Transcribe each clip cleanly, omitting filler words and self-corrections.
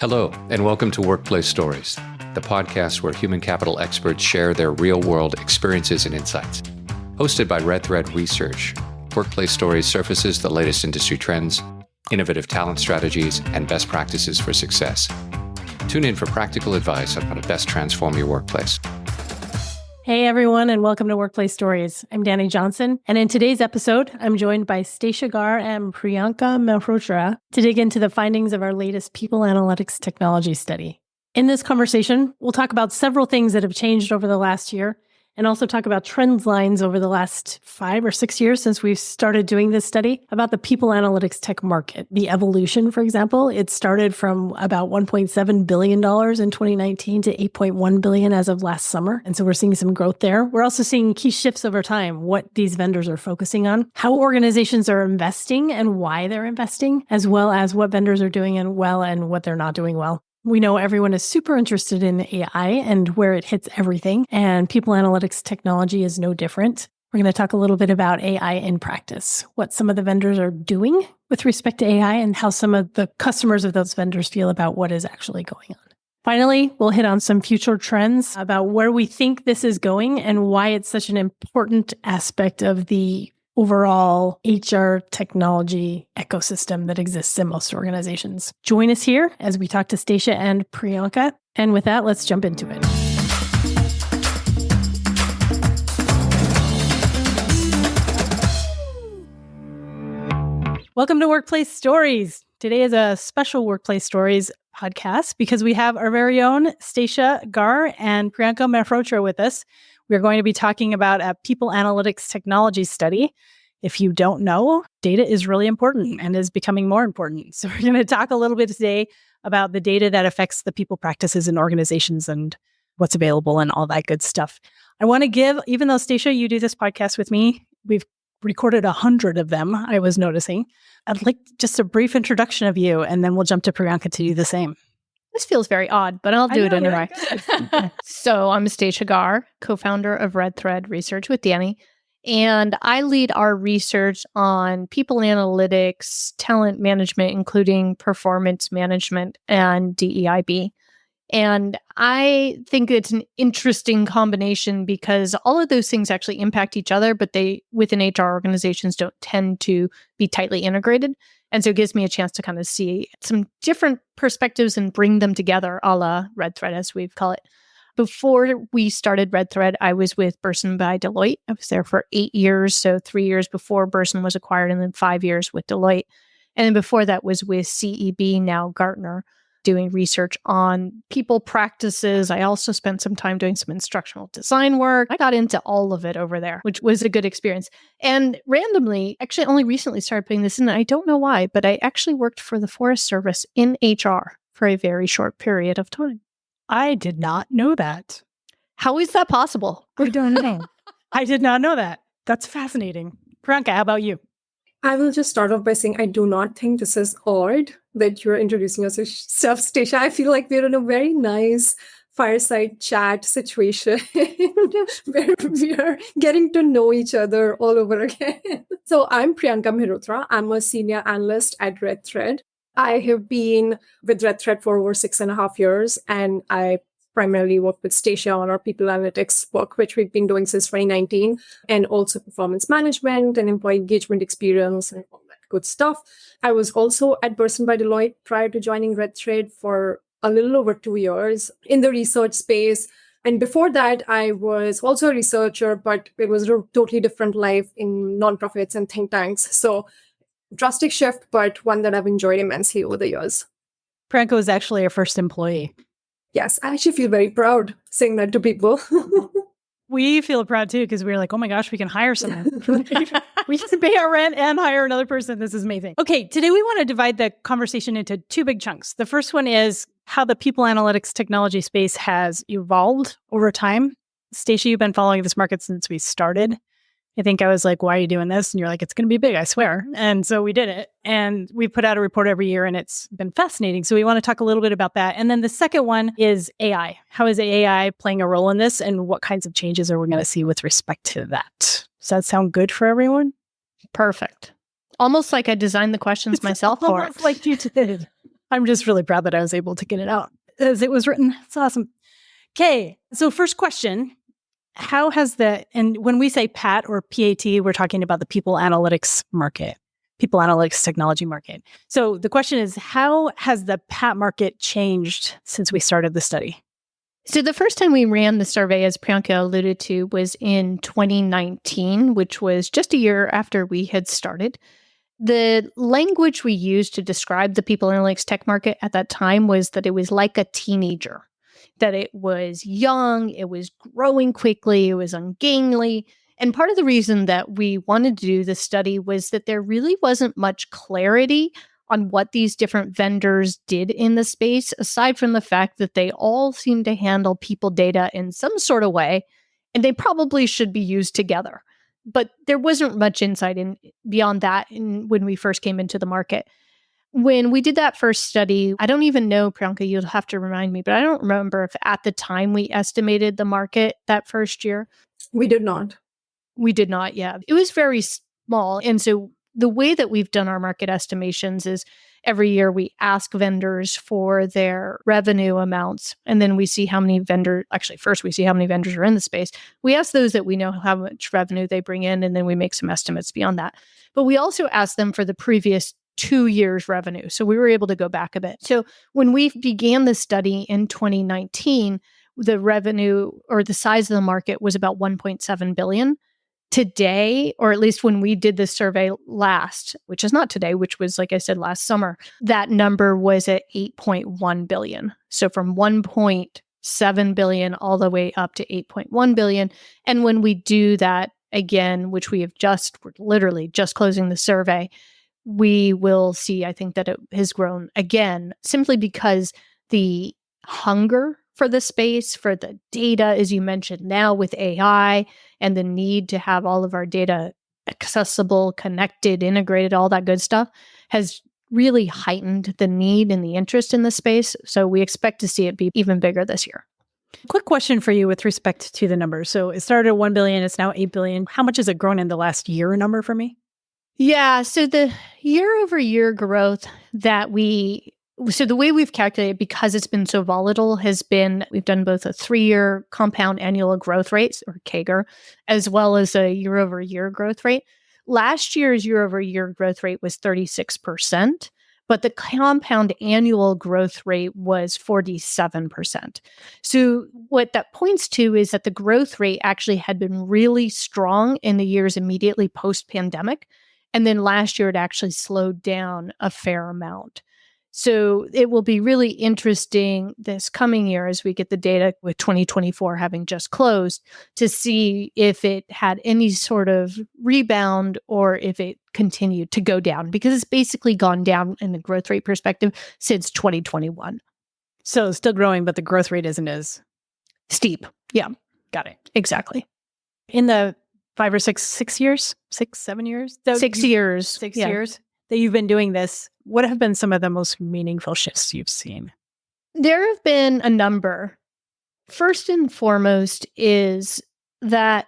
Hello, and welcome to Workplace Stories, the podcast where human capital experts share their real-world experiences and insights. Hosted by Red Thread Research, Workplace Stories surfaces the latest industry trends, innovative talent strategies, and best practices for success. Tune in for practical advice on how to best transform your workplace. Hey everyone, and welcome to Workplace Stories. I'm Dani Johnson, and in today's episode, I'm joined by Stacia Garr and Priyanka Mehrotra to dig into the findings of our latest people analytics technology study. In this conversation, we'll talk about several things that have changed over the last year, and also talk about trend lines over the last 5 or 6 years since we've started doing this study about the people analytics tech market. The evolution, for example, it started from about $1.7 billion in 2019 to $8.1 billion as of last summer. And so we're seeing some growth there. We're also seeing key shifts over time, what these vendors are focusing on, how organizations are investing and why they're investing, as well as what vendors are doing well and what they're not doing well. We know everyone is super interested in AI and where it hits everything, and people analytics technology is no different. We're going to talk a little bit about AI in practice, what some of the vendors are doing with respect to AI, and how some of the customers of those vendors feel about what is actually going on. Finally, we'll hit on some future trends about where we think this is going and why it's such an important aspect of the overall HR technology ecosystem that exists in most organizations. Join us here as we talk to Stacia and Priyanka. And with that, let's jump into it. Welcome to Workplace Stories. Today is a special Workplace Stories podcast because we have our very own Stacia Garr and Priyanka Mehrotra with us. We're going to be talking about a people analytics technology study. If you don't know, data is really important and is becoming more important. So we're going to talk a little bit today about the data that affects the people practices in organizations and what's available and all that good stuff. I want to give, even though Stacia, you do this podcast with me, we've recorded 100 of them, I was noticing. I'd like just a brief introduction of you, and then we'll jump to Priyanka to do the same. This feels very odd, but I'll do it anyway. So I'm Stacia Garr, co-founder of Red Thread Research with Dani, and I lead our research on people analytics, talent management, including performance management and DEIB. And I think it's an interesting combination because all of those things actually impact each other, but they, within HR organizations, don't tend to be tightly integrated. And so it gives me a chance to kind of see some different perspectives and bring them together, a la Red Thread, as we call it. Before we started Red Thread, I was with Burson by Deloitte. I was there for 8 years, so 3 years before Burson was acquired, and then 5 years with Deloitte. And then before that was with CEB, now Gartner, doing research on people practices. I also spent some time doing some instructional design work. I got into all of it over there, which was a good experience. And randomly, actually only recently started putting this in. I don't know why, but I actually worked for the Forest Service in HR for a very short period of time. I did not know that. How is that possible? I don't know. I did not know that. That's fascinating. Priyanka, how about you? I will just start off by saying I do not think this is odd that you're introducing yourself, Stacia. I feel like we're in a very nice fireside chat situation where we are getting to know each other all over again. So I'm Priyanka Mehrotra. I'm a senior analyst at Red Thread. I have been with Red Thread for over 6.5 years, and I primarily work with Stacia on our people analytics work, which we've been doing since 2019, and also performance management and employee engagement experience and all that good stuff. I was also at Burson by Deloitte prior to joining Red Thread for a little over 2 years in the research space. And before that, I was also a researcher, but it was a totally different life in nonprofits and think tanks. So drastic shift, but one that I've enjoyed immensely over the years. Priyanka was actually our first employee. Yes, I actually feel very proud saying that to people. We feel proud too, because we were like, oh my gosh, we can hire someone. We can pay our rent and hire another person. This is amazing. Okay, today we want to divide the conversation into 2 big chunks. The first one is how the people analytics technology space has evolved over time. Stacia, you've been following this market since we started. I think I was like, why are you doing this? And you're like, it's going to be big, I swear. And so we did it. And we put out a report every year and it's been fascinating. So we want to talk a little bit about that. And then the second one is AI. How is AI playing a role in this? And what kinds of changes are we going to see with respect to that? Does that sound good for everyone? Perfect. Almost like I designed the questions myself for it. Like you did. I'm just really proud that I was able to get it out as it was written. It's awesome. Okay. So first question, and when we say PAT or PAT, we're talking about the people analytics market, people analytics technology market. So the question is, how has the PAT market changed since we started the study? So the first time we ran the survey, as Priyanka alluded to, was in 2019, which was just a year after we had started. The language we used to describe the people analytics tech market at that time was that it was like a teenager, that it was young, it was growing quickly, it was ungainly. And part of the reason that we wanted to do this study was that there really wasn't much clarity on what these different vendors did in the space, aside from the fact that they all seem to handle people data in some sort of way, and they probably should be used together. But there wasn't much insight beyond that when we first came into the market. When we did that first study, I don't even know, Priyanka, you'll have to remind me, but I don't remember if at the time we estimated the market that first year. We did not. We did not, yeah. It was very small. And so the way that we've done our market estimations is every year we ask vendors for their revenue amounts, and then we see how many vendors, actually first we see how many vendors are in the space. We ask those that we know how much revenue they bring in, and then we make some estimates beyond that. But we also ask them for the previous 2 years revenue. So we were able to go back a bit. So when we began the study in 2019, the revenue or the size of the market was about 1.7 billion. Today, or at least when we did this survey last, which is not today, which was, like I said, last summer, that number was at 8.1 billion. So from 1.7 billion all the way up to 8.1 billion. And when we do that again, which we're literally just closing the survey, we will see, I think, that it has grown again, simply because the hunger for the space, for the data, as you mentioned now with AI, and the need to have all of our data accessible, connected, integrated, all that good stuff, has really heightened the need and the interest in the space. So we expect to see it be even bigger this year. Quick question for you with respect to the numbers. So it started at 1 billion, it's now 8 billion. How much has it grown in the last year number for me? Yeah, so the year-over-year growth so the way we've calculated, because it's been so volatile, has been, we've done both a 3-year compound annual growth rate, or CAGR, as well as a year-over-year growth rate. Last year's year-over-year growth rate was 36%, but the compound annual growth rate was 47%. So what that points to is that the growth rate actually had been really strong in the years immediately post-pandemic, and then last year it actually slowed down a fair amount. So it will be really interesting this coming year as we get the data with 2024 having just closed to see if it had any sort of rebound or if it continued to go down, because it's basically gone down in the growth rate perspective since 2021. So it's still growing, but the growth rate isn't as steep. Yeah, got it. Exactly. In the 5 or 6 years, 7 years? 6 years. 6 years that you've been doing this, what have been some of the most meaningful shifts you've seen? There have been a number. First and foremost is that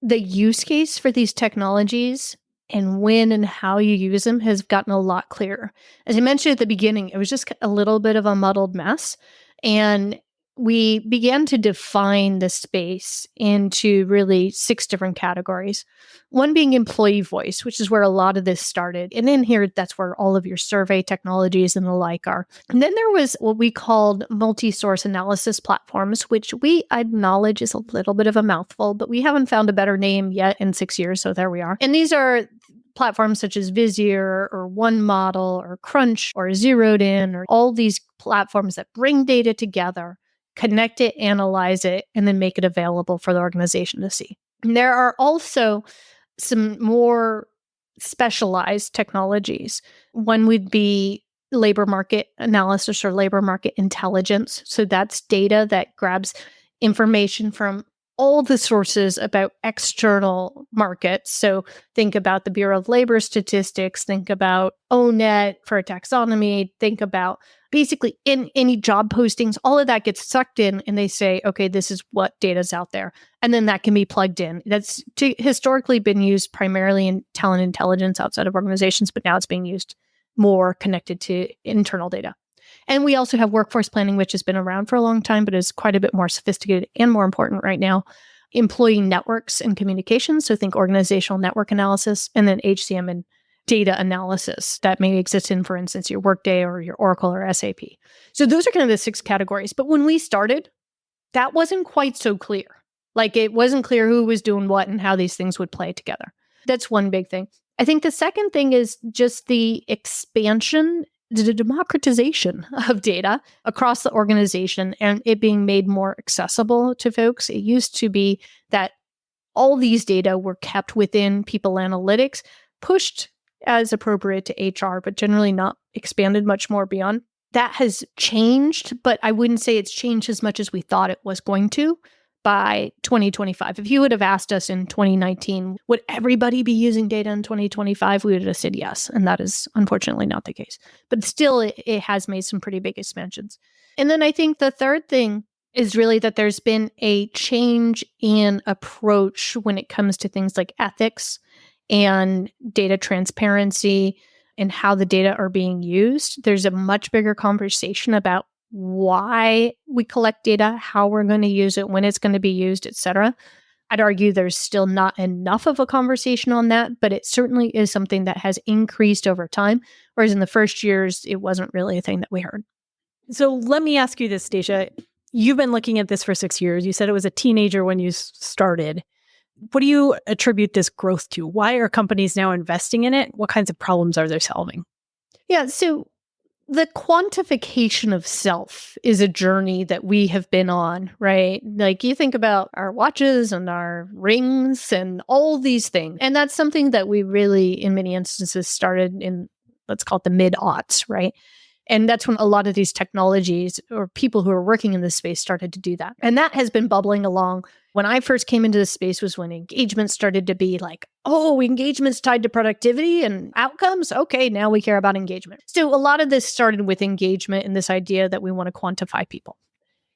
the use case for these technologies and when and how you use them has gotten a lot clearer. As I mentioned at the beginning, it was just a little bit of a muddled mess. And we began to define the space into really 6 different categories. One being employee voice, which is where a lot of this started. And in here, that's where all of your survey technologies and the like are. And then there was what we called multi-source analysis platforms, which we acknowledge is a little bit of a mouthful, but we haven't found a better name yet in 6 years. So there we are. And these are platforms such as Vizier or One Model or Crunch or Zeroed In, or all these platforms that bring data together, connect it, analyze it, and then make it available for the organization to see. And there are also some more specialized technologies. One would be labor market analysis or labor market intelligence. So that's data that grabs information from all the sources about external markets. So think about the Bureau of Labor Statistics, think about ONET for a taxonomy, think about basically in any job postings, all of that gets sucked in and they say, okay, this is what data's out there. And then that can be plugged in. That's historically been used primarily in talent intelligence outside of organizations, but now it's being used more connected to internal data. And we also have workforce planning, which has been around for a long time, but is quite a bit more sophisticated and more important right now. Employee networks and communications. So think organizational network analysis, and then HCM and data analysis that may exist in, for instance, your Workday or your Oracle or SAP. So those are kind of the 6 categories. But when we started, that wasn't quite so clear. Like it wasn't clear who was doing what and how these things would play together. That's one big thing. I think the second thing is just the expansion, the democratization of data across the organization and it being made more accessible to folks. It used to be that all these data were kept within people analytics, pushed as appropriate to HR, but generally not expanded much more beyond. That has changed, but I wouldn't say it's changed as much as we thought it was going to by 2025. If you would have asked us in 2019, would everybody be using data in 2025? We would have said yes. And that is unfortunately not the case. But still, it has made some pretty big expansions. And then I think the third thing is really that there's been a change in approach when it comes to things like ethics and data transparency and how the data are being used. There's a much bigger conversation about why we collect data, how we're going to use it, when it's going to be used, et cetera. I'd argue there's still not enough of a conversation on that, but it certainly is something that has increased over time, whereas in the first years, it wasn't really a thing that we heard. So let me ask you this, Stacia. You've been looking at this for 6 years. You said it was a teenager when you started. What do you attribute this growth to? Why are companies now investing in it? What kinds of problems are they solving? Yeah, so the quantification of self is a journey that we have been on, right? Like you think about our watches and our rings and all these things. And that's something that we really, in many instances, started in, let's call it the mid-aughts, right? And that's when a lot of these technologies or people who are working in this space started to do that. And that has been bubbling along. When I first came into this space was when engagement started to be like, oh, engagement's tied to productivity and outcomes. Okay, now we care about engagement. So a lot of this started with engagement and this idea that we want to quantify people.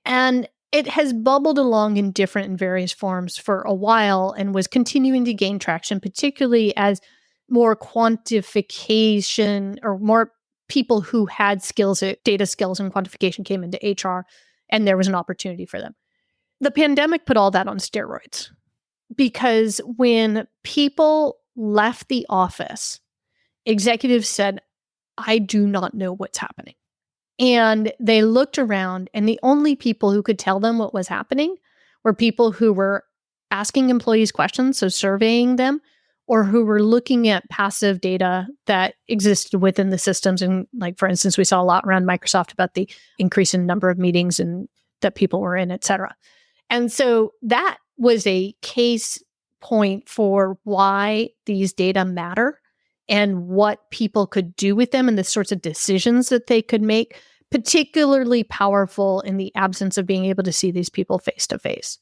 And it has bubbled along in different and various forms for a while and was continuing to gain traction, particularly as more quantification or more people who had skills, data skills and quantification came into HR, and there was an opportunity for them. The pandemic put all that on steroids because when people left the office, executives said, I do not know what's happening. And they looked around, and the only people who could tell them what was happening were people who were asking employees questions, so surveying them, or who were looking at passive data that existed within the systems. And like, for instance, we saw a lot around Microsoft about the increase in number of meetings and that people were in, et cetera. And so that was a case point for why these data matter and what people could do with them and the sorts of decisions that they could make, particularly powerful in the absence of being able to see these people face to face.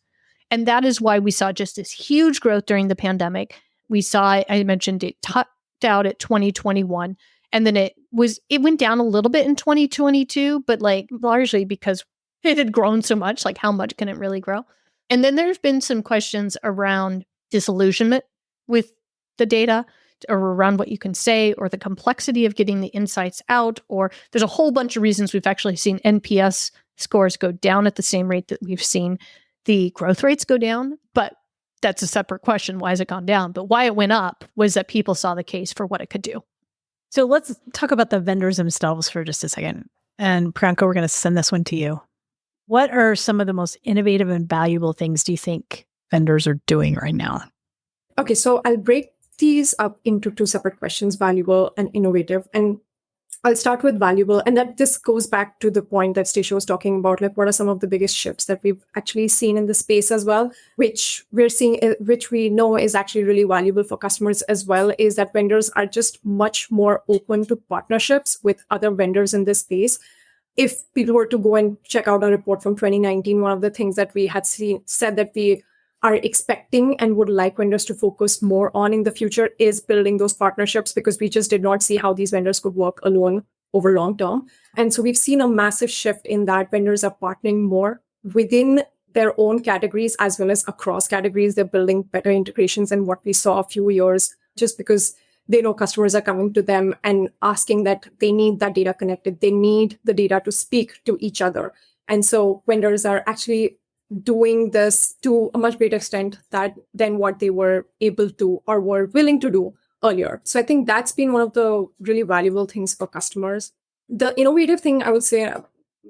And that is why we saw just this huge growth during the pandemic. We saw, I mentioned it topped out at 2021, and then it went down a little bit in 2022, but like largely because it had grown so much, like how much can it really grow? And then there's been some questions around disillusionment with the data or around what you can say or the complexity of getting the insights out, or there's a whole bunch of reasons we've actually seen NPS scores go down at the same rate that we've seen the growth rates go down, but that's a separate question. Why has it gone down? But why it went up was that people saw the case for what it could do. So let's talk about the vendors themselves for just a second. And Priyanka, we're going to send this one to you. What are some of the most innovative and valuable things do you think vendors are doing right now? Okay, so I'll break these up into 2 separate questions, valuable and innovative. And I'll start with valuable. And that this goes back to the point that Stacia was talking about, like what are some of the biggest shifts that we've actually seen in the space as well, which we're seeing, which we know is actually really valuable for customers as well, is that vendors are just much more open to partnerships with other vendors in this space. If people were to go and check out a report from 2019, one of the things that we had said that we are expecting and would like vendors to focus more on in the future is building those partnerships, because we just did not see how these vendors could work alone over long term. And so we've seen a massive shift in that vendors are partnering more within their own categories as well as across categories. They're building better integrations than what we saw a few years, just because they know customers are coming to them and asking that they need that data connected. They need the data to speak to each other. And so vendors are actually doing this to a much greater extent than what they were able to or were willing to do earlier. So I think that's been one of the really valuable things for customers. The innovative thing, I would say,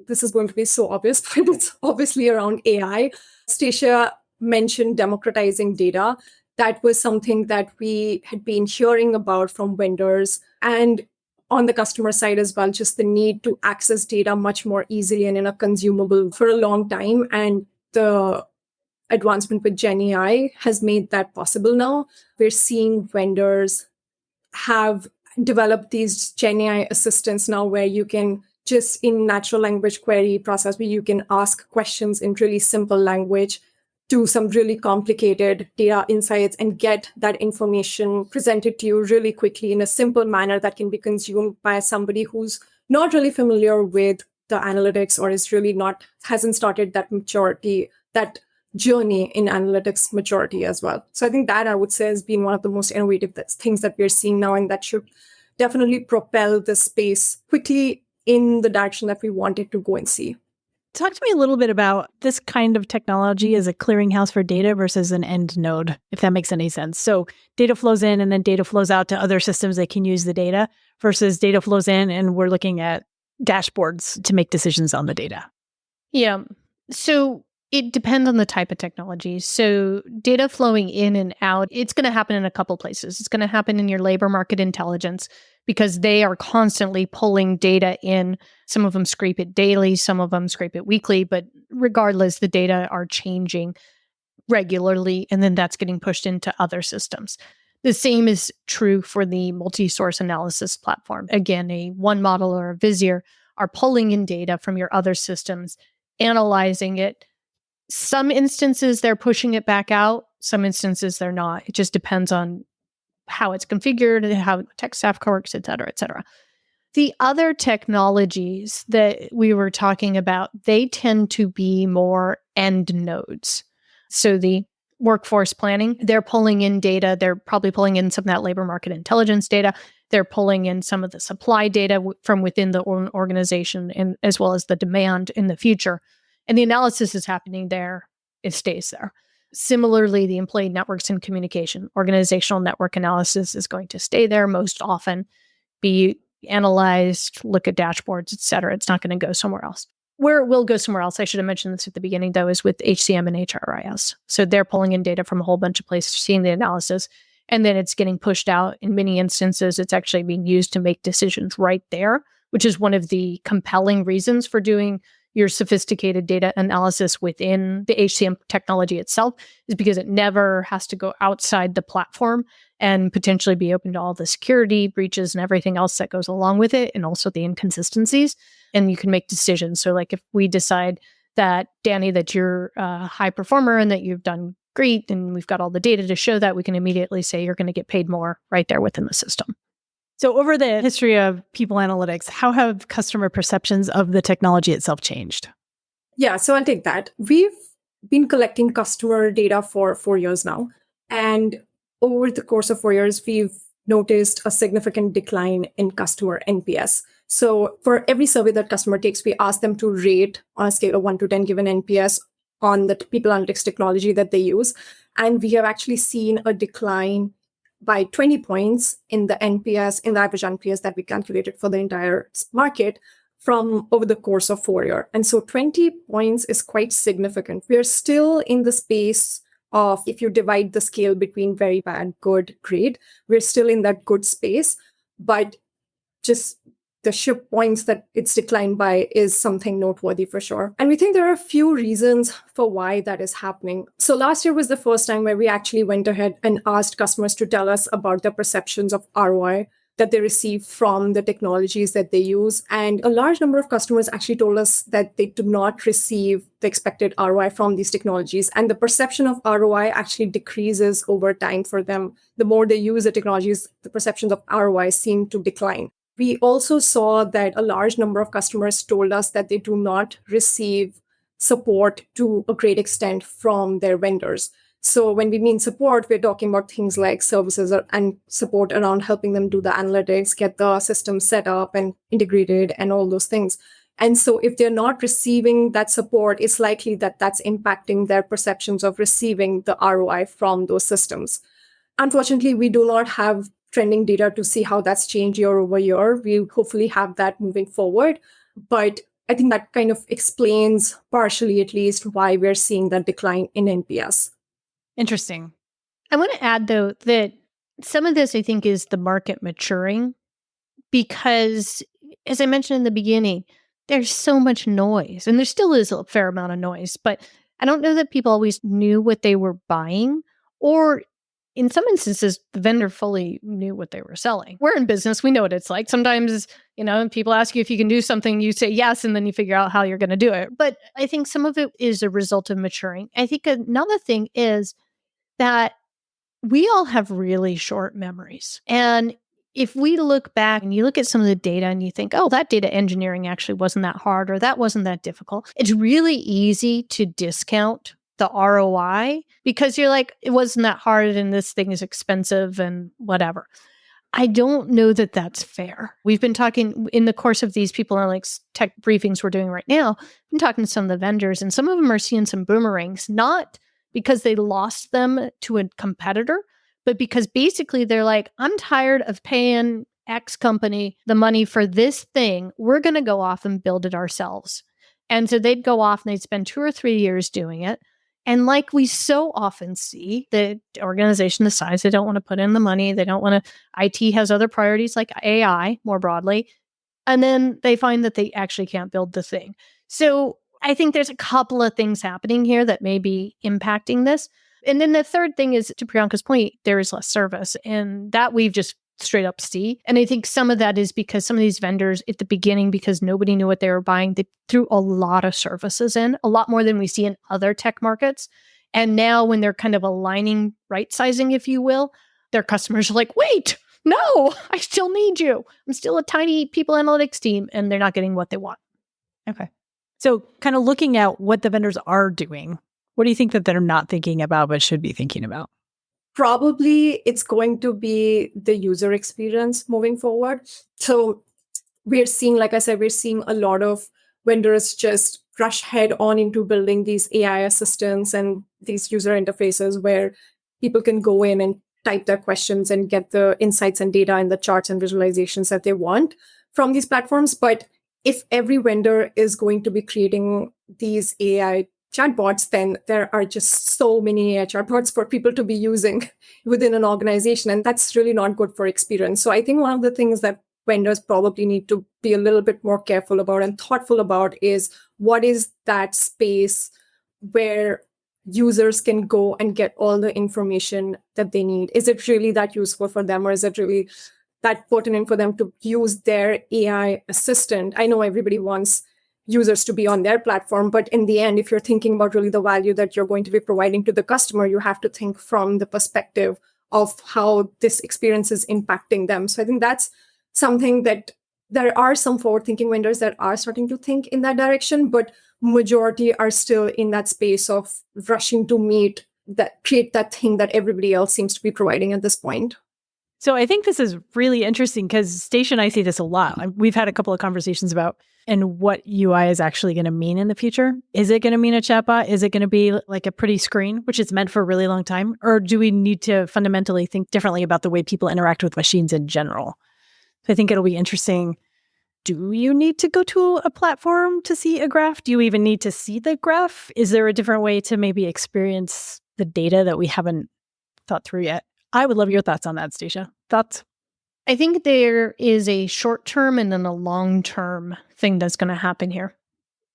this is going to be so obvious, but it's obviously around AI. Stacia mentioned democratizing data. That was something that we had been hearing about from vendors and on the customer side as well, just the need to access data much more easily and in a consumable for a long time. And the advancement with Gen AI has made that possible now. We're seeing vendors have developed these Gen AI assistants now where you can just in natural language query process, where you can ask questions in really simple language to some really complicated data insights and get that information presented to you really quickly in a simple manner that can be consumed by somebody who's not really familiar with the analytics or hasn't started that journey in analytics maturity as well. So I think that I would say has been one of the most innovative things that we're seeing now, and that should definitely propel the space quickly in the direction that we wanted to go and see. Talk to me a little bit about this kind of technology as a clearinghouse for data versus an end node, if that makes any sense. So data flows in and then data flows out to other systems that can use the data versus data flows in and we're looking at dashboards to make decisions on the data. Yeah. So it depends on the type of technology. So data flowing in and out, it's going to happen in a couple places. It's going to happen in your labor market intelligence because they are constantly pulling data in. Some of them scrape it daily, some of them scrape it weekly, but regardless, the data are changing regularly, and then that's getting pushed into other systems. The same is true for the multi-source analysis platform. Again, a one model or a Vizier are pulling in data from your other systems, analyzing it. Some instances, they're pushing it back out. Some instances, they're not. It just depends on how it's configured, how tech staff works, et cetera, et cetera. The other technologies that we were talking about, they tend to be more end nodes. So the workforce planning, they're pulling in data. They're probably pulling in some of that labor market intelligence data. They're pulling in some of the supply data from within the organization, and as well as the demand in the future. And the analysis is happening there. It stays there. Similarly, the employee networks and communication, organizational network analysis is going to stay there most often, be analyzed, look at dashboards, et cetera. It's not going to go somewhere else. Where it will go somewhere else, I should have mentioned this at the beginning, though, is with HCM and HRIS. So they're pulling in data from a whole bunch of places, seeing the analysis, and then it's getting pushed out. In many instances, it's actually being used to make decisions right there, which is one of the compelling reasons for doing your sophisticated data analysis within the HCM technology itself, is because it never has to go outside the platform and potentially be open to all the security breaches and everything else that goes along with it, and also the inconsistencies. And you can make decisions. So like if we decide that, Dani, that you're a high performer and that you've done great and we've got all the data to show that, we can immediately say you're going to get paid more right there within the system. So over the history of people analytics, how have customer perceptions of the technology itself changed? Yeah, so I'll take that. We've been collecting customer data for 4 years now. And over the course of 4 years, we've noticed a significant decline in customer NPS. So for every survey that customer takes, we ask them to rate on a scale of 1 to 10 given NPS on the people analytics technology that they use. And we have actually seen a decline by 20 points in the NPS, in the average NPS that we calculated for the entire market from over the course of 4 years. And so 20 points is quite significant. We're still in the space of, if you divide the scale between very bad, good, great, we're still in that good space, but just the sheer points that it's declined by is something noteworthy for sure. And we think there are a few reasons for why that is happening. So last year was the first time where we actually went ahead and asked customers to tell us about their perceptions of ROI that they receive from the technologies that they use. And a large number of customers actually told us that they do not receive the expected ROI from these technologies. And the perception of ROI actually decreases over time for them. The more they use the technologies, the perceptions of ROI seem to decline. We also saw that a large number of customers told us that they do not receive support to a great extent from their vendors. So when we mean support, we're talking about things like services and support around helping them do the analytics, get the system set up and integrated and all those things. And so if they're not receiving that support, it's likely that that's impacting their perceptions of receiving the ROI from those systems. Unfortunately, we do not have trending data to see how that's changed year over year. We hopefully have that moving forward. But I think that kind of explains partially, at least, why we're seeing that decline in NPS. Interesting. I want to add, though, that some of this, I think, is the market maturing because, as I mentioned in the beginning, there's so much noise, and there still is a fair amount of noise, but I don't know that people always knew what they were buying, or in some instances, the vendor fully knew what they were selling. We're in business. We know what it's like. Sometimes, people ask you if you can do something, you say yes, and then you figure out how you're going to do it. But I think some of it is a result of maturing. I think another thing is that we all have really short memories. And if we look back and you look at some of the data and you think, oh, that data engineering actually wasn't that hard or that wasn't that difficult, it's really easy to discount the ROI because you're like, it wasn't that hard and this thing is expensive and whatever. I don't know that that's fair. We've been talking in the course of these people analytics tech briefings we're doing right now, I've been talking to some of the vendors and some of them are seeing some boomerangs, not because they lost them to a competitor, but because basically they're like, I'm tired of paying X company the money for this thing. We're going to go off and build it ourselves. And so they'd go off and they'd spend 2 or 3 years doing it. And like we so often see, the organization decides they don't want to put in the money. They don't want to, IT has other priorities like AI more broadly. And then they find that they actually can't build the thing. So I think there's a couple of things happening here that may be impacting this. And then the third thing is, to Priyanka's point, there is less service. And that we've just straight up see. And I think some of that is because some of these vendors at the beginning, because nobody knew what they were buying, they threw a lot of services in, a lot more than we see in other tech markets. And now when they're kind of aligning, right sizing, if you will, their customers are like, wait, no, I still need you. I'm still a tiny people analytics team, and they're not getting what they want. Okay. So kind of looking at what the vendors are doing, what do you think that they're not thinking about but should be thinking about? Probably it's going to be the user experience moving forward. So we're seeing, like I said, we're seeing a lot of vendors just rush head on into building these AI assistants and these user interfaces where people can go in and type their questions and get the insights and data and the charts and visualizations that they want from these platforms. But if every vendor is going to be creating these AI chatbots, then there are just so many AI chatbots for people to be using within an organization. And that's really not good for experience. So I think one of the things that vendors probably need to be a little bit more careful about and thoughtful about is what is that space where users can go and get all the information that they need? Is it really that useful for them, or is it really that pertinent for them to use their AI assistant? I know everybody wants users to be on their platform, but in the end, if you're thinking about really the value that you're going to be providing to the customer, you have to think from the perspective of how this experience is impacting them. So I think that's something that there are some forward-thinking vendors that are starting to think in that direction, but majority are still in that space of rushing to create that thing that everybody else seems to be providing at this point. So I think this is really interesting because Stacia and I see this a lot. We've had a couple of conversations about and what UI is actually going to mean in the future. Is it going to mean a chatbot? Is it going to be like a pretty screen, which it's meant for a really long time? Or do we need to fundamentally think differently about the way people interact with machines in general? So I think it'll be interesting. Do you need to go to a platform to see a graph? Do you even need to see the graph? Is there a different way to maybe experience the data that we haven't thought through yet? I would love your thoughts on that, Stacia. Thoughts? I think there is a short-term and then a long-term thing that's going to happen here.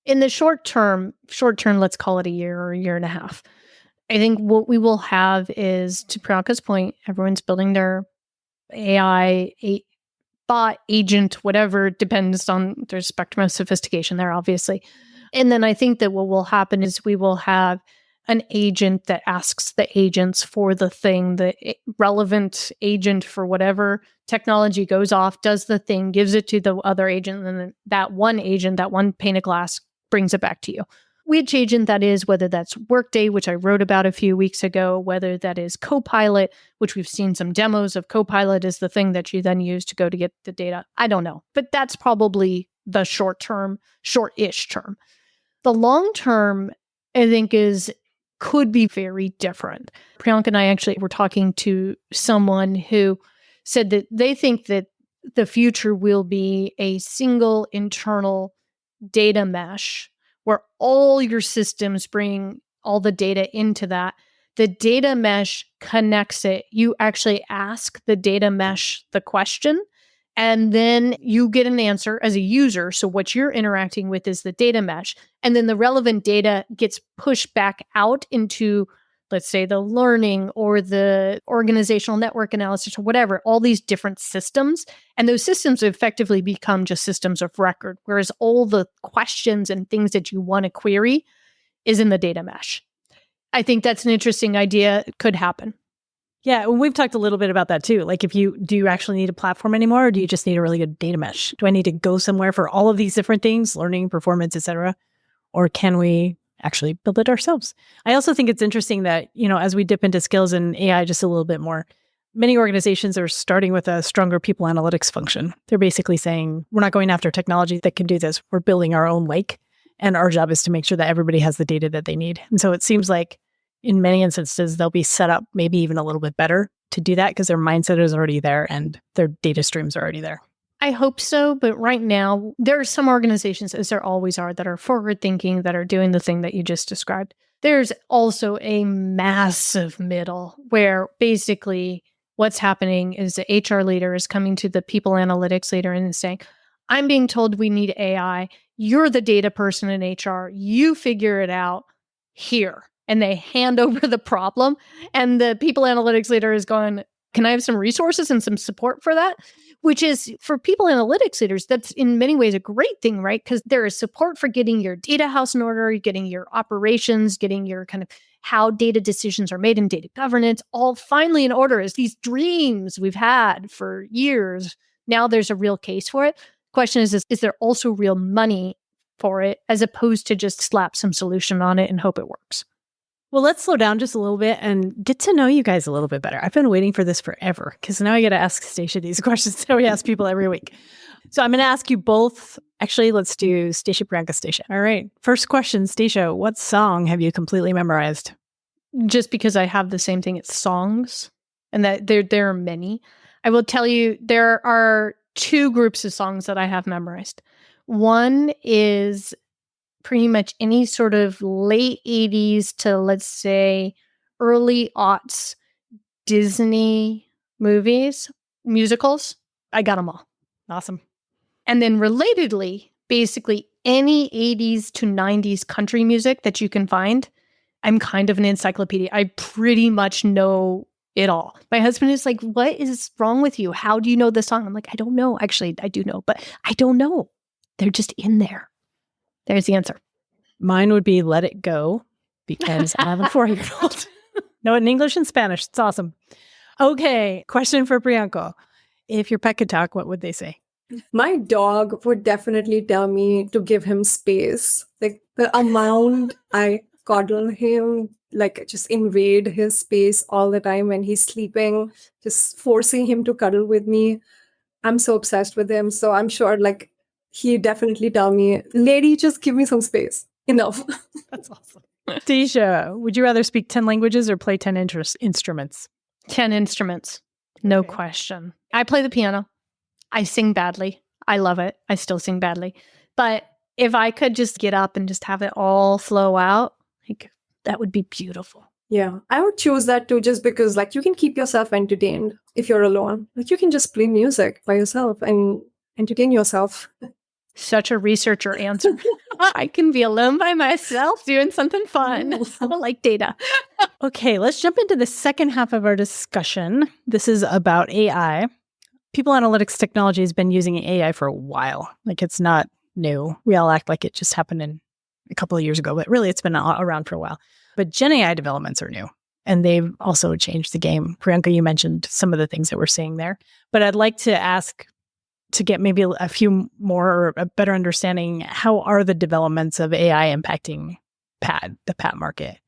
In the short term, let's call it a year or a year and a half. I think what we will have is, to Priyanka's point, everyone's building their AI bot, agent, whatever, depends on their spectrum of sophistication there, obviously. And then I think that what will happen is we will have an agent that asks the agents for the thing, the relevant agent for whatever technology goes off, does the thing, gives it to the other agent, and then that one agent, that one pane of glass brings it back to you. which agent that is, whether that's Workday, which I wrote about a few weeks ago, whether that is Copilot, which we've seen some demos of. Copilot is the thing that you then use to go to get the data. I don't know, but that's probably the short-ish term. The long term, I think, could be very different. Priyanka and I actually were talking to someone who said that they think that the future will be a single internal data mesh where all your systems bring all the data into that. The data mesh connects it. You actually ask the data mesh the question, and then you get an answer as a user. So what you're interacting with is the data mesh. And then the relevant data gets pushed back out into, let's say, the learning or the organizational network analysis or whatever, all these different systems. And those systems effectively become just systems of record, whereas all the questions and things that you want to query is in the data mesh. I think that's an interesting idea. It could happen. Yeah, we've talked a little bit about that too. Like, do you actually need a platform anymore, or do you just need a really good data mesh? Do I need to go somewhere for all of these different things, learning, performance, et cetera? Or can we actually build it ourselves? I also think it's interesting that, as we dip into skills and AI just a little bit more, many organizations are starting with a stronger people analytics function. They're basically saying, we're not going after technology that can do this. We're building our own lake. And our job is to make sure that everybody has the data that they need. And so it seems like in many instances, they'll be set up maybe even a little bit better to do that because their mindset is already there and their data streams are already there. I hope so. But right now, there are some organizations, as there always are, that are forward thinking, that are doing the thing that you just described. There's also a massive middle where basically what's happening is the HR leader is coming to the people analytics leader and saying, I'm being told we need AI. You're the data person in HR. You figure it out here. And they hand over the problem. And the people analytics leader is going, can I have some resources and some support for that? Which is, for people analytics leaders, that's in many ways a great thing, right? Because there is support for getting your data house in order, getting your operations, getting your kind of how data decisions are made in data governance, all finally in order as these dreams we've had for years. Now there's a real case for it. The question is there also real money for it, as opposed to just slap some solution on it and hope it works? Well, let's slow down just a little bit and get to know you guys a little bit better. I've been waiting for this forever because now I got to ask Stacia these questions that we ask people every week. So I'm going to ask you both. Actually, let's do Stacia, Priyanka, Stacia. All right. First question, Stacia, what song have you completely memorized? Just because I have the same thing, it's songs, and that there are many. I will tell you, there are two groups of songs that I have memorized. One is pretty much any sort of late 80s to, let's say, early aughts Disney movies, musicals. I got them all. Awesome. And then relatedly, basically any 80s to 90s country music that you can find. I'm kind of an encyclopedia. I pretty much know it all. My husband is like, what is wrong with you? How do you know the song? I'm like, I don't know. Actually, I do know, but I don't know. They're just in there. There's the answer. Mine would be Let It Go, because I have a 4-year-old. Know it in English and Spanish. It's awesome. Okay, question for Priyanka. If your pet could talk, what would they say? My dog would definitely tell me to give him space. Like, the amount I cuddle him, like just invade his space all the time when he's sleeping, just forcing him to cuddle with me. I'm so obsessed with him. So I'm sure like he definitely tell me, lady, just give me some space. Enough. That's awesome. Stacia, would you rather speak 10 languages or play 10 instruments? 10 instruments. No question. I play the piano. I sing badly. I love it. I still sing badly. But if I could just get up and just have it all flow out, like, that would be beautiful. Yeah, I would choose that too, just because like you can keep yourself entertained if you're alone. Like you can just play music by yourself and entertain yourself. Such a researcher answer. I can be alone by myself doing something fun. I don't like data. Okay, let's jump into the second half of our discussion. This is about AI. People analytics technology has been using AI for a while. Like, it's not new. We all act like it just happened in a couple of years ago, but really it's been around for a while. But Gen AI developments are new, and they've also changed the game. Priyanka, you mentioned some of the things that we're seeing there. But I'd like to ask, to get maybe a few more or a better understanding, how are the developments of AI impacting the PAT market?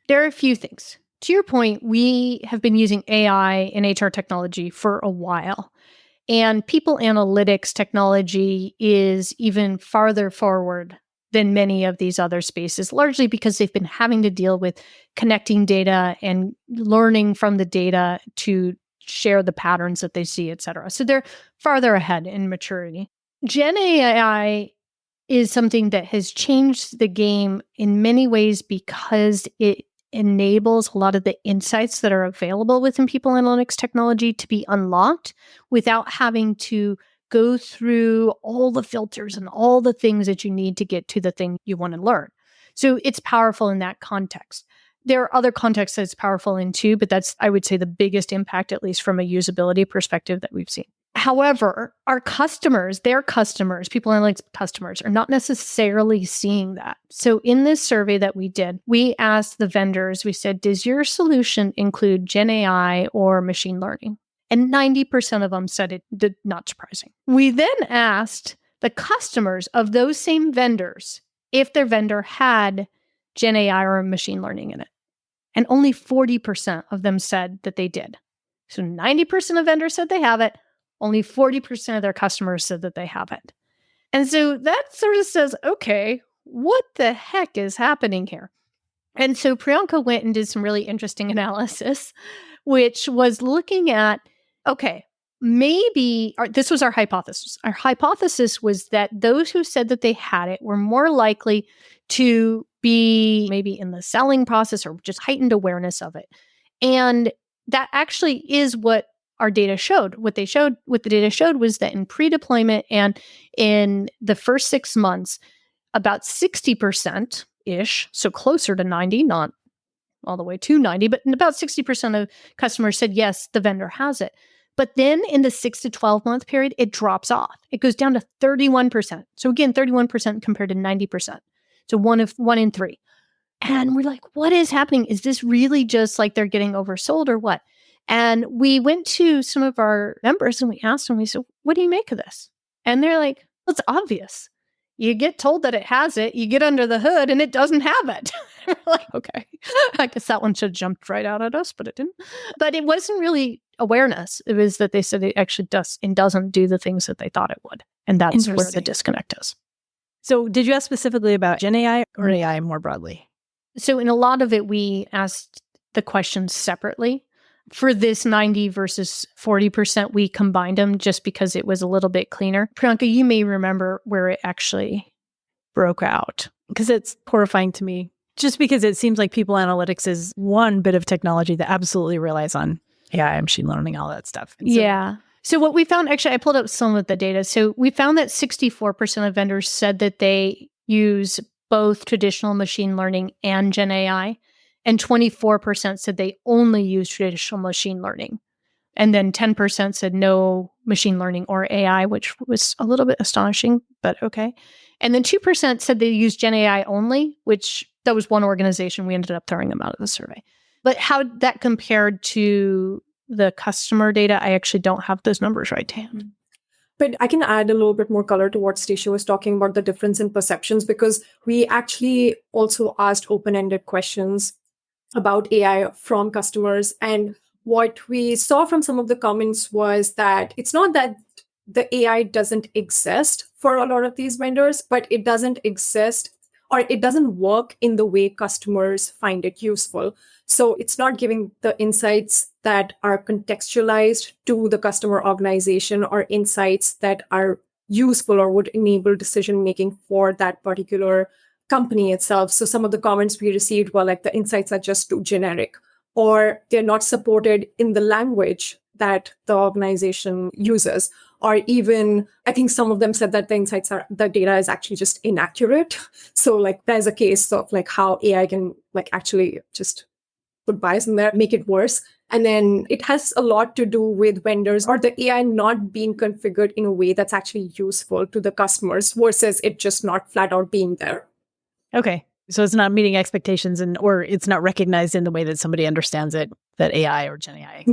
There are a few things. To your point, we have been using AI and HR technology for a while. And people analytics technology is even farther forward than many of these other spaces, largely because they've been having to deal with connecting data and learning from the data to share the patterns that they see, et cetera. So they're farther ahead in maturity. Gen AI is something that has changed the game in many ways because it enables a lot of the insights that are available within people analytics technology to be unlocked without having to go through all the filters and all the things that you need to get to the thing you want to learn. So it's powerful in that context. There are other contexts that it's powerful in too, but that's, I would say, the biggest impact, at least from a usability perspective, that we've seen. However, our customers, their customers, people analytics customers, are not necessarily seeing that. So in this survey that we did, we asked the vendors, we said, does your solution include Gen AI or machine learning? And 90% of them said it did, not surprising. We then asked the customers of those same vendors if their vendor had Gen AI or machine learning in it. And only 40% of them said that they did. So 90% of vendors said they have it. Only 40% of their customers said that they haven't. And so that sort of says, okay, what the heck is happening here? And so Priyanka went and did some really interesting analysis, which was looking at, okay, maybe this was our hypothesis. Our hypothesis was that those who said that they had it were more likely to be maybe in the selling process or just heightened awareness of it. And that actually is what our data showed. What the data showed was that in pre-deployment and in the first 6 months, about 60%-ish, so closer to 90, not all the way to 90, but about 60% of customers said, yes, the vendor has it. But then in the 6 to 12 month period, it drops off. It goes down to 31%. So again, 31% compared to 90%. So one in three. And we're like, what is happening? Is this really just like they're getting oversold or what? And we went to some of our members and we asked them, we said, what do you make of this? And they're like, well, it's obvious. You get told that it has it, you get under the hood and it doesn't have it. We're like, okay, I guess that one should have jumped right out at us, but it didn't. But it wasn't really awareness. It was that they said it actually does and doesn't do the things that they thought it would. And that's where the disconnect is. So did you ask specifically about Gen AI or AI more broadly? So in a lot of it, we asked the questions separately. For this 90 versus 40%, we combined them just because it was a little bit cleaner. Priyanka, you may remember where it actually broke out. Because it's horrifying to me. Just because it seems like people analytics is one bit of technology that absolutely relies on AI, machine learning, all that stuff. So what we found, actually, I pulled up some of the data. So we found that 64% of vendors said that they use both traditional machine learning and Gen AI. And 24% said they only use traditional machine learning. And then 10% said no machine learning or AI, which was a little bit astonishing, but okay. And then 2% said they use Gen AI only, which that was one organization. We ended up throwing them out of the survey. But how that compared to the customer data, I actually don't have those numbers right to hand. But I can add a little bit more color to what Stacia was talking about, the difference in perceptions, because we actually also asked open-ended questions about AI from customers. And what we saw from some of the comments was that it's not that the AI doesn't exist for a lot of these vendors, but it doesn't exist or it doesn't work in the way customers find it useful. So it's not giving the insights that are contextualized to the customer organization or insights that are useful or would enable decision-making for that particular company itself. So some of the comments we received were like the insights are just too generic, or they're not supported in the language that the organization uses. Or even, I think some of them said that the data is actually just inaccurate. So like there's a case of like how AI can like actually just put bias in there, make it worse. And then it has a lot to do with vendors or the AI not being configured in a way that's actually useful to the customers versus it just not flat out being there. Okay. So it's not meeting expectations or it's not recognized in the way that somebody understands it, that AI or Gen AI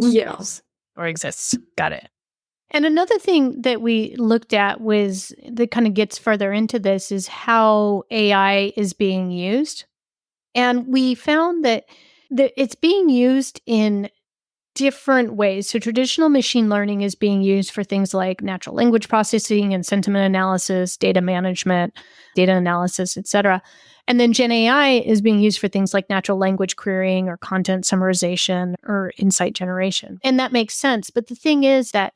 or exists. Got it. And another thing that we looked at was that kind of gets further into this is how AI is being used. And we found that it's being used in different ways. So traditional machine learning is being used for things like natural language processing and sentiment analysis, data management, data analysis, et cetera. And then Gen AI is being used for things like natural language querying or content summarization or insight generation. And that makes sense. But the thing is that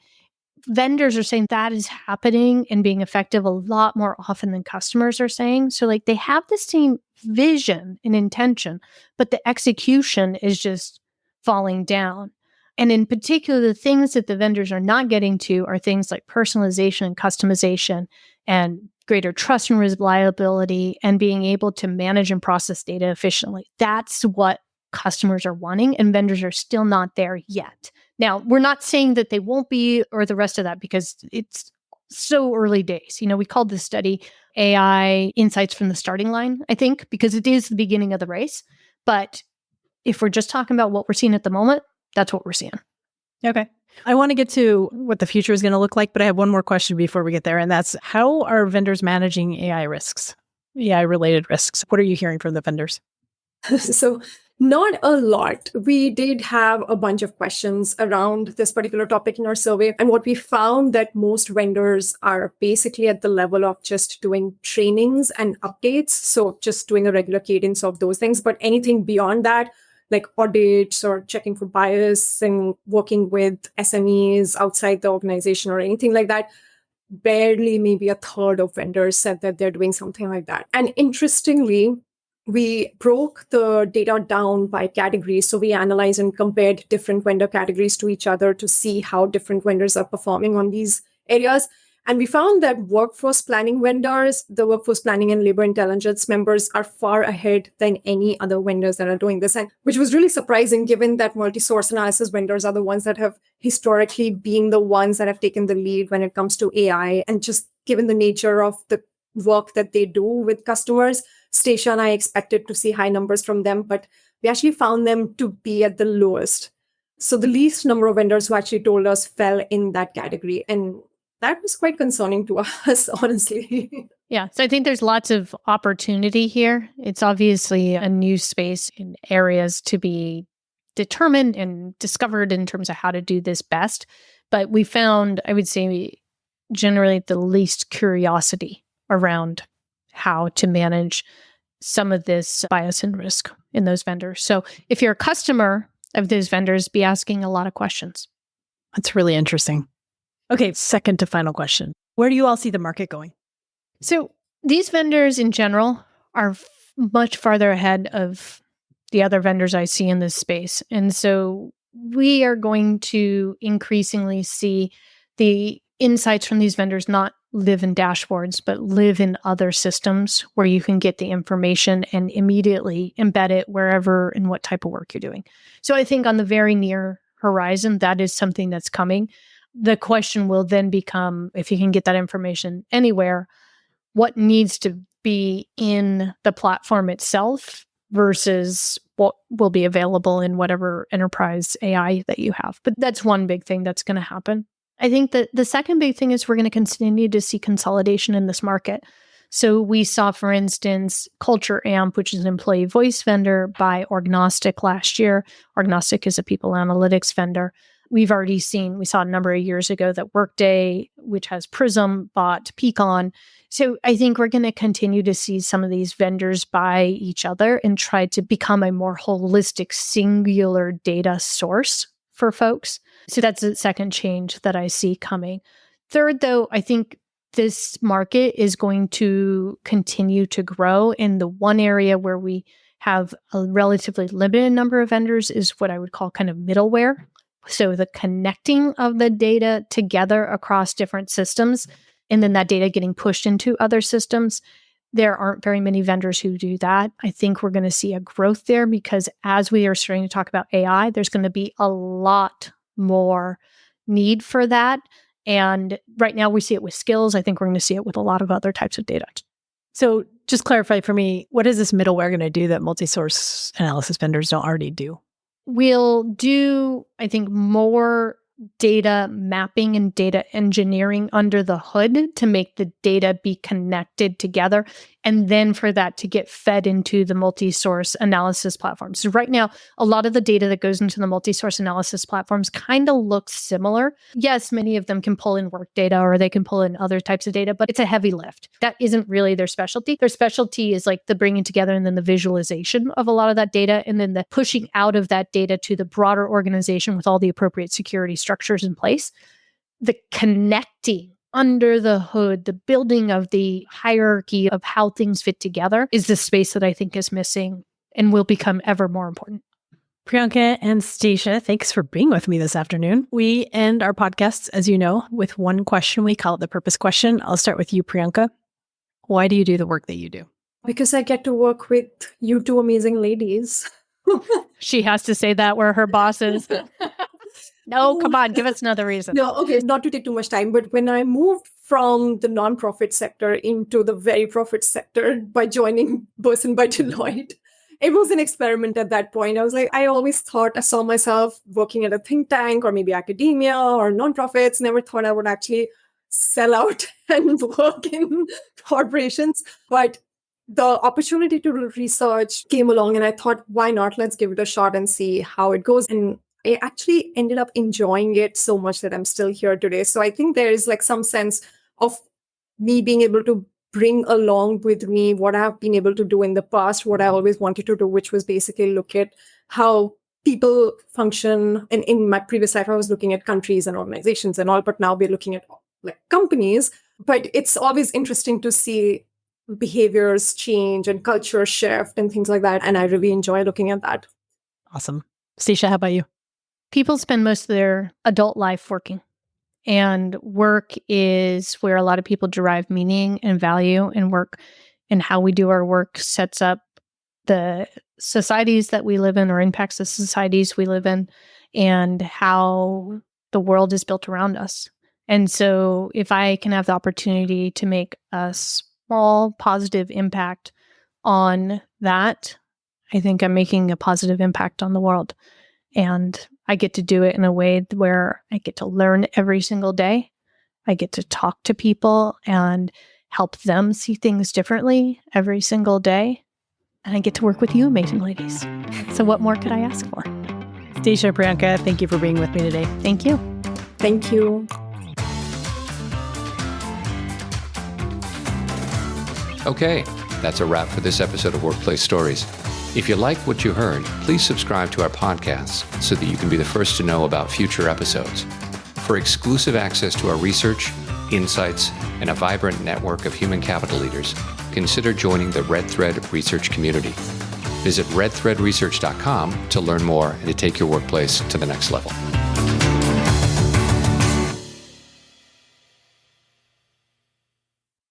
vendors are saying that is happening and being effective a lot more often than customers are saying. So like they have the same vision and intention, but the execution is just falling down. And in particular, the things that the vendors are not getting to are things like personalization and customization and greater trust and reliability and being able to manage and process data efficiently. That's what customers are wanting, and vendors are still not there yet. Now, we're not saying that they won't be or the rest of that because it's so early days. We called this study AI Insights from the Starting Line, I think, because it is the beginning of the race. But if we're just talking about what we're seeing at the moment, that's what we're seeing. Okay. I want to get to what the future is going to look like, but I have one more question before we get there. And that's, how are vendors managing AI risks, AI-related risks? What are you hearing from the vendors? So not a lot. We did have a bunch of questions around this particular topic in our survey. And what we found that most vendors are basically at the level of just doing trainings and updates. So just doing a regular cadence of those things. But anything beyond that, like audits or checking for bias and working with SMEs outside the organization or anything like that, barely maybe a third of vendors said that they're doing something like that. And interestingly, we broke the data down by categories. So we analyzed and compared different vendor categories to each other to see how different vendors are performing on these areas. And we found that workforce planning vendors, the workforce planning and labor intelligence members, are far ahead than any other vendors that are doing this. And which was really surprising given that multi-source analysis vendors are the ones that have historically been the ones that have taken the lead when it comes to AI. And just given the nature of the work that they do with customers, Stacia and I expected to see high numbers from them, but we actually found them to be at the lowest. So the least number of vendors who actually told us fell in that category. And that was quite concerning to us, honestly. Yeah. So I think there's lots of opportunity here. It's obviously a new space in areas to be determined and discovered in terms of how to do this best. But we found, I would say, generally the least curiosity around how to manage some of this bias and risk in those vendors. So if you're a customer of those vendors, be asking a lot of questions. That's really interesting. Okay, second to final question. Where do you all see the market going? So these vendors in general are much farther ahead of the other vendors I see in this space. And so we are going to increasingly see the insights from these vendors not live in dashboards, but live in other systems where you can get the information and immediately embed it wherever and what type of work you're doing. So I think on the very near horizon, that is something that's coming. The question will then become, if you can get that information anywhere, what needs to be in the platform itself versus what will be available in whatever enterprise AI that you have. But that's one big thing that's going to happen. I think that the second big thing is we're going to continue to see consolidation in this market. So we saw, for instance, Culture Amp, which is an employee voice vendor, buy Orgnostic last year. Orgnostic is a people analytics vendor. We saw a number of years ago that Workday, which has Prism, bought Peakon. So I think we're going to continue to see some of these vendors buy each other and try to become a more holistic, singular data source for folks. So that's the second change that I see coming. Third, though, I think this market is going to continue to grow. In the one area where we have a relatively limited number of vendors is what I would call kind of middleware. So the connecting of the data together across different systems, and then that data getting pushed into other systems. There aren't very many vendors who do that. I think we're going to see a growth there because as we are starting to talk about AI, there's going to be a lot more need for that. And right now we see it with skills. I think we're going to see it with a lot of other types of data. So just clarify for me, what is this middleware going to do that multi-source analysis vendors don't already do? We'll do, I think, more data mapping and data engineering under the hood to make the data be connected together. and then for that to get fed into the multi-source analysis platforms. So right now, a lot of the data that goes into the multi-source analysis platforms kind of looks similar. Yes, many of them can pull in work data or they can pull in other types of data, but it's a heavy lift. That isn't really their specialty. Their specialty is like the bringing together and then the visualization of a lot of that data, and then the pushing out of that data to the broader organization with all the appropriate security structures in place. The connecting under the hood, the building of the hierarchy of how things fit together is the space that I think is missing and will become ever more important. Priyanka and Stacia, thanks for being with me this afternoon. We end our podcasts, as you know, with one question. We call it the purpose question. I'll start with you, Priyanka. Why do you do the work that you do? Because I get to work with you two amazing ladies. She has to say that where her boss is. No, come on, give us another reason. No, okay, not to take too much time, but when I moved from the nonprofit sector into the very profit sector by joining Burson by Deloitte, it was an experiment at that point. I was like, I always thought I saw myself working at a think tank or maybe academia or nonprofits. Never thought I would actually sell out and work in corporations. But the opportunity to do research came along and I thought, why not? Let's give it a shot and see how it goes. And I actually ended up enjoying it so much that I'm still here today. So I think there is like some sense of me being able to bring along with me what I've been able to do in the past, what I always wanted to do, which was basically look at how people function. And in my previous life, I was looking at countries and organizations and all, but now we're looking at like companies. But it's always interesting to see behaviors change and culture shift and things like that. And I really enjoy looking at that. Awesome. Stacia, how about you? People spend most of their adult life working, and work is where a lot of people derive meaning and value in work, and how we do our work sets up the societies that we live in or impacts the societies we live in and how the world is built around us. And so if I can have the opportunity to make a small positive impact on that, I think I'm making a positive impact on the world. And I get to do it in a way where I get to learn every single day. I get to talk to people and help them see things differently every single day. And I get to work with you amazing ladies. So what more could I ask for? Stacia, Priyanka, thank you for being with me today. Thank you. Thank you. Okay, that's a wrap for this episode of Workplace Stories. If you like what you heard, please subscribe to our podcasts so that you can be the first to know about future episodes. For exclusive access to our research, insights, and a vibrant network of human capital leaders, consider joining the Red Thread Research community. Visit redthreadresearch.com to learn more and to take your workplace to the next level.